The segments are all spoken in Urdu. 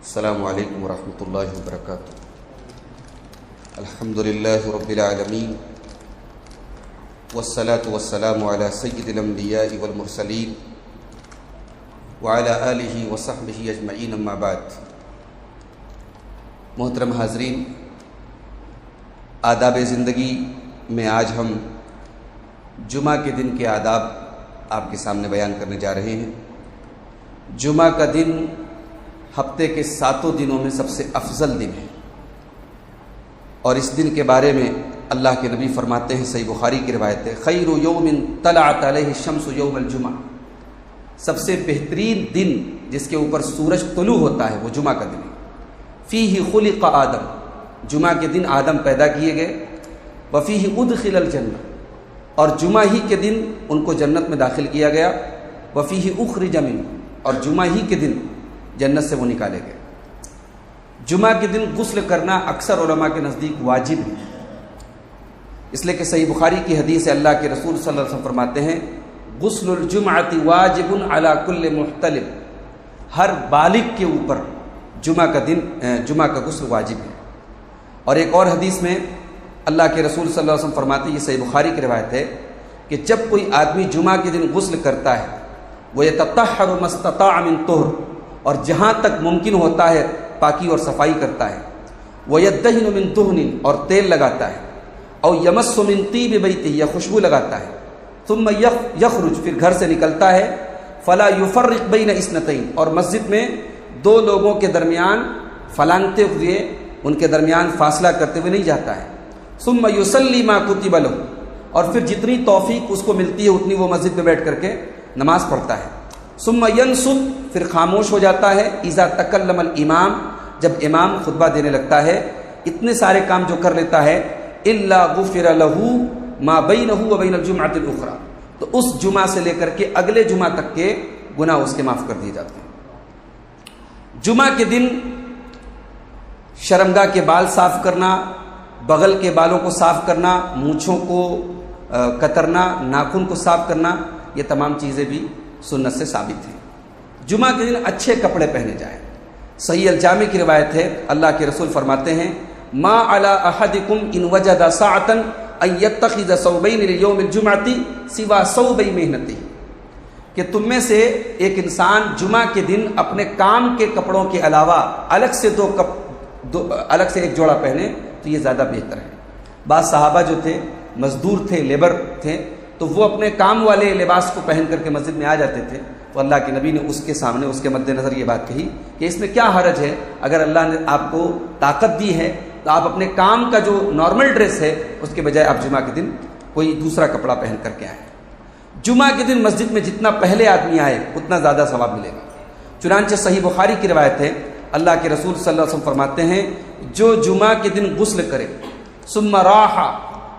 السلام علیکم ورحمۃ اللہ وبرکاتہ۔ الحمدللہ رب العالمین والصلاة والسلام علی سید الانبیاء والمرسلین وعلی آلہ وصحبہ اجمعین، اما بعد۔ محترم حاضرین، آداب زندگی میں آج ہم جمعہ کے دن کے آداب آپ کے سامنے بیان کرنے جا رہے ہیں۔ جمعہ کا دن ہفتے کے 7 دنوں میں سب سے افضل دن ہے، اور اس دن کے بارے میں اللہ کے نبی فرماتے ہیں، صحیح بخاری کی روایت ہے، خیر یوم طلعت علیہ الشمس یوم الجمعہ، سب سے بہترین دن جس کے اوپر سورج طلوع ہوتا ہے وہ جمعہ کا دن ہے۔ فیہ خلق آدم، جمعہ کے دن آدم پیدا کیے گئے، وفیہ ادخل الجنہ، اور جمعہ ہی کے دن ان کو جنت میں داخل کیا گیا، وفیہ اخرج منہ، اور جمعہ ہی کے دن جنت سے وہ نکالے گئے۔ جمعہ کے دن غسل کرنا اکثر علماء کے نزدیک واجب ہے، اس لیے کہ صحیح بخاری کی حدیث ہے، اللہ کے رسول صلی اللہ علیہ وسلم فرماتے ہیں، غسل الجمعۃ واجب علی کل محتلم، ہر بالغ کے اوپر جمعہ کا غسل واجب ہے۔ اور ایک اور حدیث میں اللہ کے رسول صلی اللہ علیہ وسلم فرماتے ہیں، یہ صحیح بخاری کی روایت ہے، کہ جب کوئی آدمی جمعہ کے دن غسل کرتا ہے، وَيَتَطَهَّرُ مَا اسْتَطَاعَ مِن طُهْرٍ، اور جہاں تک ممکن ہوتا ہے پاکی اور صفائی کرتا ہے، وَيَدَّهِنُ مِن دُهْنٍ، اور تیل لگاتا ہے، او یمس من طیب بیتہ، یا خوشبو لگاتا ہے، ثم یخرج، پھر گھر سے نکلتا ہے، فلا یفرق بین اثنتین، اور مسجد میں 2 لوگوں کے درمیان پھلانگتے ہوئے، ان کے درمیان فاصلہ کرتے ہوئے نہیں جاتا ہے، ثم یصلی ما کتب لہ، اور پھر جتنی توفیق اس کو ملتی ہے اتنی وہ مسجد میں بیٹھ کر کے نماز پڑھتا ہے، ثم ینصت، پھر خاموش ہو جاتا ہے، اذا تکلم الامام، جب امام خطبہ دینے لگتا ہے، اتنے سارے کام جو کر لیتا ہے، الا غفر له ما بینہ وبین الجمعۃ الاخرى، تو اس جمعہ سے لے کر کے اگلے جمعہ تک کے گناہ اس کے معاف کر دیے جاتے ہیں۔ جمعہ کے دن شرمگاہ کے بال صاف کرنا، بغل کے بالوں کو صاف کرنا، مونچھوں کو کترنا، ناخن کو صاف کرنا، یہ تمام چیزیں بھی سنت سے ثابت ہیں۔ جمعہ کے دن اچھے کپڑے پہنے جائیں۔ صحیح الجامع کی روایت ہے، اللہ کے رسول فرماتے ہیں، ما علی احدکم ان وجد ساعۃ ان یتخذ ثوبین لیوم الجمعۃ سوا ثوبی محنتہ، کہ تم میں سے ایک انسان جمعہ کے دن اپنے کام کے کپڑوں کے علاوہ الگ سے ایک جوڑا پہنے تو یہ زیادہ بہتر ہے۔ بعض صحابہ جو تھے، مزدور تھے، لیبر تھے، تو وہ اپنے کام والے لباس کو پہن کر کے مسجد میں آ جاتے تھے، تو اللہ کے نبی نے اس کے سامنے، اس کے مد نظر یہ بات کہی کہ اس میں کیا حرج ہے، اگر اللہ نے آپ کو طاقت دی ہے تو آپ اپنے کام کا جو نارمل ڈریس ہے اس کے بجائے آپ جمعہ کے دن کوئی دوسرا کپڑا پہن کر کے آئیں۔ جمعہ کے دن مسجد میں جتنا پہلے آدمی آئے اتنا زیادہ ثواب ملے گا۔ چنانچہ صحیح بخاری کی روایت ہے، اللہ کے رسول صلی اللہ علیہ وسلم فرماتے ہیں، جو جمعہ کے دن غسل کرے، ثم راح،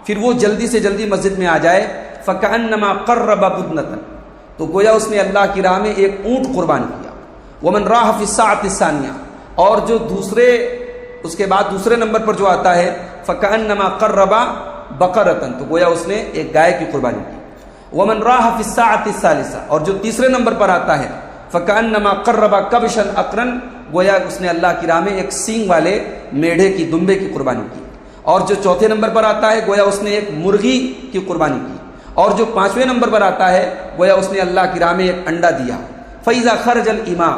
پھر وہ جلدی سے جلدی مسجد میں آ جائے، فکأنما قرب بدنۃ، تو گویا اس نے اللہ کی راہ میں ایک اونٹ قربان کیا، ومن راح فی الساعۃ الثانیہ، اور جو اس کے بعد دوسرے نمبر پر جو آتا ہے، فکأنما قرب بقرۃ، تو گویا اس نے ایک گائے کی قربانی کی، ومن راح فی الساعۃ الثالثہ، اور جو تیسرے نمبر پر آتا ہے، فکأنما قرب کبشا اقرن، گویا اس نے اللہ کی راہ میں ایک سینگ والے میڑھے کی، دمبے کی قربانی کی، اور جو چوتھے نمبر پر آتا ہے گویا اس نے ایک مرغی کی قربانی کی، اور جو 5ویں نمبر پر آتا ہے گویا اس نے اللہ کی راہ میں ایک انڈا دیا۔ فَإِذَا خَرَجَ الْإِمَامُ،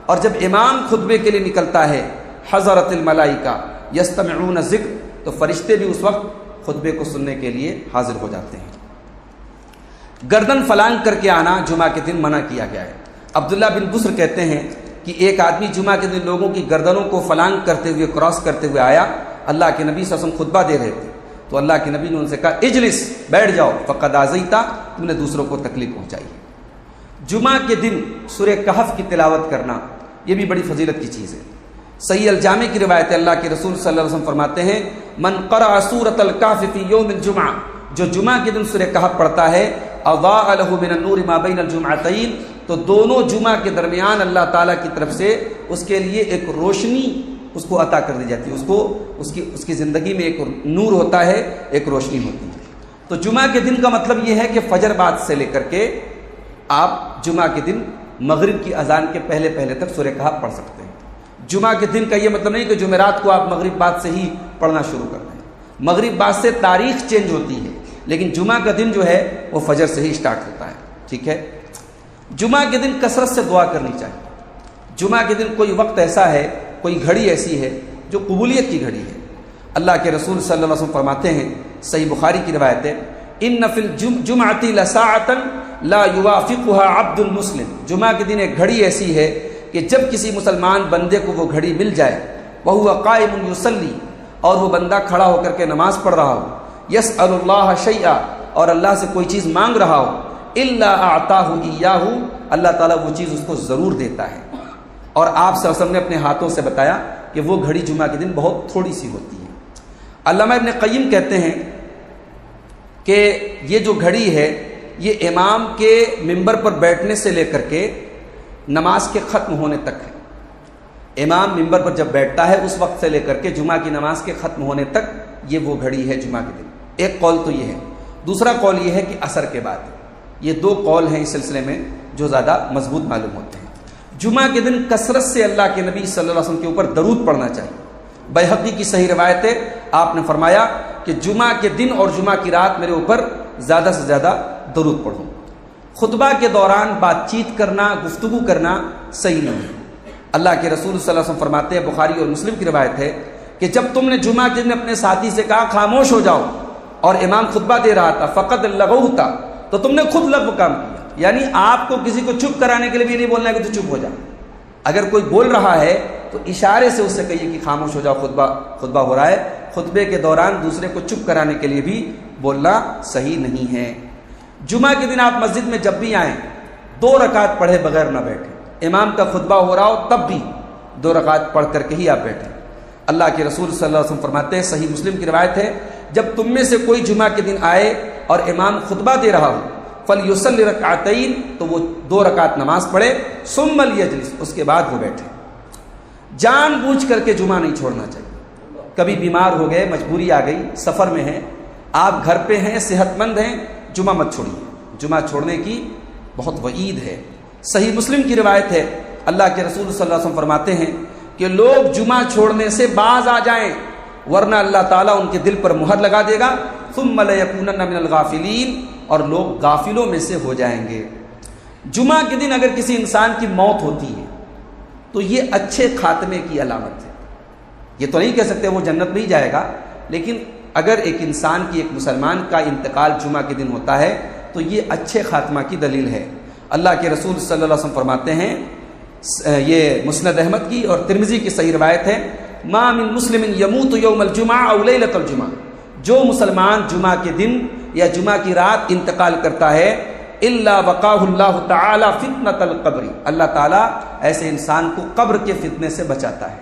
اور جب امام خطبے کے لیے نکلتا ہے، حضرت الملائکہ یستمعون الذکر، تو فرشتے بھی اس وقت خطبے کو سننے کے لیے حاضر ہو جاتے ہیں۔ گردن فلانگ کر کے آنا جمعہ کے دن منع کیا گیا ہے۔ عبداللہ بن بسر کہتے ہیں کہ ایک آدمی جمعہ کے دن لوگوں کی گردنوں کو فلانگ کرتے ہوئے، کراس کرتے ہوئے آیا، اللہ کے نبی صلی اللہ علیہ وسلم خطبہ دے رہے تھے، تو اللہ کے نبی نے ان سے کہا، اجلس، بیٹھ جاؤ، فقد آذیتا، تم نے دوسروں کو تکلیف پہنچائی ہے۔ جمعہ کے دن سورہ کہف کی تلاوت کرنا یہ بھی بڑی فضیلت کی چیز ہے۔ صحیح الجامع کی روایت ہے، اللہ کے رسول صلی اللہ علیہ وسلم فرماتے ہیں، من قرأ سورۃ الکہف فی یوم الجمعہ، جو جمعہ کے دن سورہ کہف پڑھتا ہے، اضاء له من النور ما بین الجمعتین، تو دونوں جمعہ کے درمیان اللہ تعالیٰ کی طرف سے اس کے لیے ایک روشنی اس کو عطا کر دی جاتی ہے، اس کی زندگی میں ایک نور ہوتا ہے، ایک روشنی ہوتی ہے۔ تو جمعہ کے دن کا مطلب یہ ہے کہ فجر بعد سے لے کر کے آپ جمعہ کے دن مغرب کی اذان کے پہلے تک سورہ کہف پڑھ سکتے ہیں۔ جمعہ کے دن کا یہ مطلب نہیں کہ جمعرات کو آپ مغرب بعد سے ہی پڑھنا شروع کر دیں. مغرب بعد سے تاریخ چینج ہوتی ہے، لیکن جمعہ کا دن جو ہے وہ فجر سے ہی سٹارٹ ہوتا ہے. ٹھیک ہے. جمعہ کے دن کثرت سے دعا کرنی چاہیے. جمعہ کے دن کوئی وقت ایسا ہے، کوئی گھڑی ایسی ہے جو قبولیت کی گھڑی ہے. اللہ کے رسول صلی اللہ علیہ وسلم فرماتے ہیں، صحیح بخاری کی روایت ہے، ان فی الجمعۃ لساعۃ لا یوافقها عبد المسلم. جمعہ کے دن ایک گھڑی ایسی ہے کہ جب کسی مسلمان بندے کو وہ گھڑی مل جائے، وہو قائم یصلی، اور وہ بندہ کھڑا ہو کر کے نماز پڑھ رہا ہو، یسأل اللہ شیئا، اور اللہ سے کوئی چیز مانگ رہا ہو، الا اعطاہ ایاہ، اللہ تعالیٰ وہ چیز اس کو ضرور دیتا ہے. اور آپ صلی اللہ علیہ وسلم نے اپنے ہاتھوں سے بتایا کہ وہ گھڑی جمعہ کے دن بہت تھوڑی سی ہوتی ہے. علامہ ابن قیم کہتے ہیں کہ یہ جو گھڑی ہے یہ امام کے منبر پر بیٹھنے سے لے کر کے نماز کے ختم ہونے تک ہے. امام منبر پر جب بیٹھتا ہے اس وقت سے لے کر کے جمعہ کی نماز کے ختم ہونے تک یہ وہ گھڑی ہے جمعہ کے دن. ایک قول تو یہ ہے. دوسرا قول یہ ہے کہ عصر کے بعد. یہ دو قول ہیں اس سلسلے میں جو زیادہ مضبوط معلوم ہوتے ہیں. جمعہ کے دن کثرت سے اللہ کے نبی صلی اللہ علیہ وسلم کے اوپر درود پڑھنا چاہیے. بیہقی کی صحیح روایت ہے، آپ نے فرمایا کہ جمعہ کے دن اور جمعہ کی رات میرے اوپر زیادہ سے زیادہ درود پڑھو. خطبہ کے دوران بات چیت کرنا، گفتگو کرنا صحیح نہیں ہے. اللہ کے رسول صلی اللہ علیہ وسلم فرماتے ہیں، بخاری اور مسلم کی روایت ہے، کہ جب تم نے جمعہ کے دن اپنے ساتھی سے کہا خاموش ہو جاؤ اور امام خطبہ دے رہا تھا، فقط لغوت، تو تم نے خود لغو کام کیا. یعنی آپ کو کسی کو چپ کرانے کے لیے بھی نہیں بولنا ہے کہ تو چپ ہو جا. اگر کوئی بول رہا ہے تو اشارے سے اس سے کہیے کہ خاموش ہو جاؤ، خطبہ ہو رہا ہے. خطبے کے دوران دوسرے کو چپ کرانے کے لیے بھی بولنا صحیح نہیں ہے. جمعہ کے دن آپ مسجد میں جب بھی آئیں 2 رکعت پڑھے بغیر نہ بیٹھیں. امام کا خطبہ ہو رہا ہو تب بھی 2 رکعت پڑھ کر کے ہی آپ بیٹھیں. اللہ کے رسول صلی اللہ علیہ وسلم فرماتے ہیں، صحیح مسلم کی روایت ہے، جب تم میں سے کوئی جمعہ کے دن آئے اور امام خطبہ دے رہا ہو، فَلْيُصَلِّ رَكْعَتَيْن، تو وہ 2 رکعت نماز پڑھے، ثُمَّ لْيَجْلِسْ، اس کے بعد وہ بیٹھے. جان بوجھ کر کے جمعہ نہیں چھوڑنا چاہیے. کبھی بیمار ہو گئے، مجبوری آ گئی، سفر میں ہیں، آپ گھر پہ ہیں، صحت مند ہیں، جمعہ مت چھوڑیے. جمعہ چھوڑنے کی بہت وعید ہے. صحیح مسلم کی روایت ہے، اللہ کے رسول صلی اللہ علیہ وسلم فرماتے ہیں کہ لوگ جمعہ چھوڑنے سے باز آ جائیں، ورنہ اللہ تعالیٰ ان کے دل پر مہر لگا دے گا. ثُمَّ لَيَكُونَنَّ مِنَ الْغَافِلِينَ، اور لوگ غافلوں میں سے ہو جائیں گے. جمعہ کے دن اگر کسی انسان کی موت ہوتی ہے تو یہ اچھے خاتمے کی علامت ہے. یہ تو نہیں کہہ سکتے وہ جنت میں ہی جائے گا، لیکن اگر ایک انسان کی، ایک مسلمان کا انتقال جمعہ کے دن ہوتا ہے تو یہ اچھے خاتمہ کی دلیل ہے. اللہ کے رسول صلی اللہ علیہ وسلم فرماتے ہیں، یہ مسند احمد کی اور ترمذی کی صحیح روایت ہے، ما من مسلم یموت یوم الجمعہ او لیلۃ الجمعہ، جو مسلمان جمعہ کے دن یا جمعہ کی رات انتقال کرتا ہے، الا وقاہ اللہ تعالی فتنۃ القبر، اللہ تعالیٰ ایسے انسان کو قبر کے فتنے سے بچاتا ہے.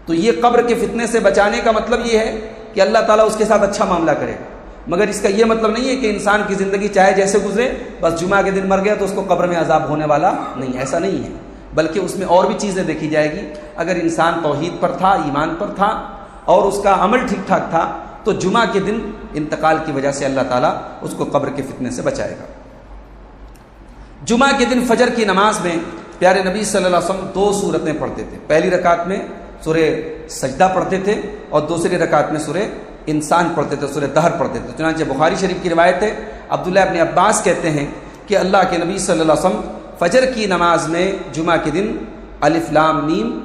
تو یہ قبر کے فتنے سے بچانے کا مطلب یہ ہے کہ اللہ تعالیٰ اس کے ساتھ اچھا معاملہ کرے گا، مگر اس کا یہ مطلب نہیں ہے کہ انسان کی زندگی چاہے جیسے گزرے، بس جمعہ کے دن مر گیا تو اس کو قبر میں عذاب ہونے والا نہیں. ایسا نہیں ہے، بلکہ اس میں اور بھی چیزیں دیکھی جائے گی. اگر انسان توحید پر تھا، ایمان پر تھا اور اس کا عمل ٹھیک ٹھاک تھا تو جمعہ کے دن انتقال کی وجہ سے اللہ تعالیٰ اس کو قبر کے فتنے سے بچائے گا. جمعہ کے دن فجر کی نماز میں پیارے نبی صلی اللہ علیہ وسلم 2 سورتیں پڑھتے تھے. پہلی رکعت میں سورہ سجدہ پڑھتے تھے اور دوسری رکعت میں سورہ انسان پڑھتے تھے، سورہ دہر پڑھتے تھے. چنانچہ بخاری شریف کی روایت ہے، عبداللہ ابن عباس کہتے ہیں کہ اللہ کے نبی صلی اللہ علیہ وسلم فجر کی نماز میں جمعہ کے دن الف لام میم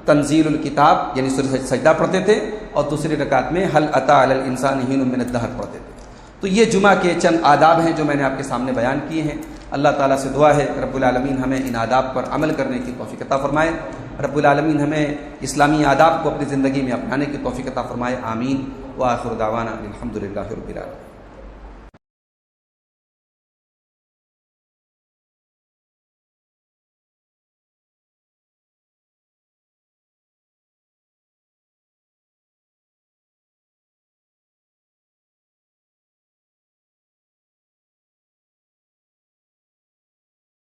تنزیل الکتاب یعنی سورہ سجدہ پڑھتے تھے اور دوسری رکعت میں هل اتى على الانسان حين من الدهر پڑھتے تھے. تو یہ جمعہ کے چند آداب ہیں جو میں نے آپ کے سامنے بیان کیے ہیں. اللہ تعالیٰ سے دعا ہے رب العالمین ہمیں ان آداب پر عمل کرنے کی توفیق عطا فرمائے. رب العالمین ہمیں اسلامی آداب کو اپنی زندگی میں اپنانے کی توفیق عطا فرمائے. آمین. وآخر دعوانا الحمدللہ رب العالمین.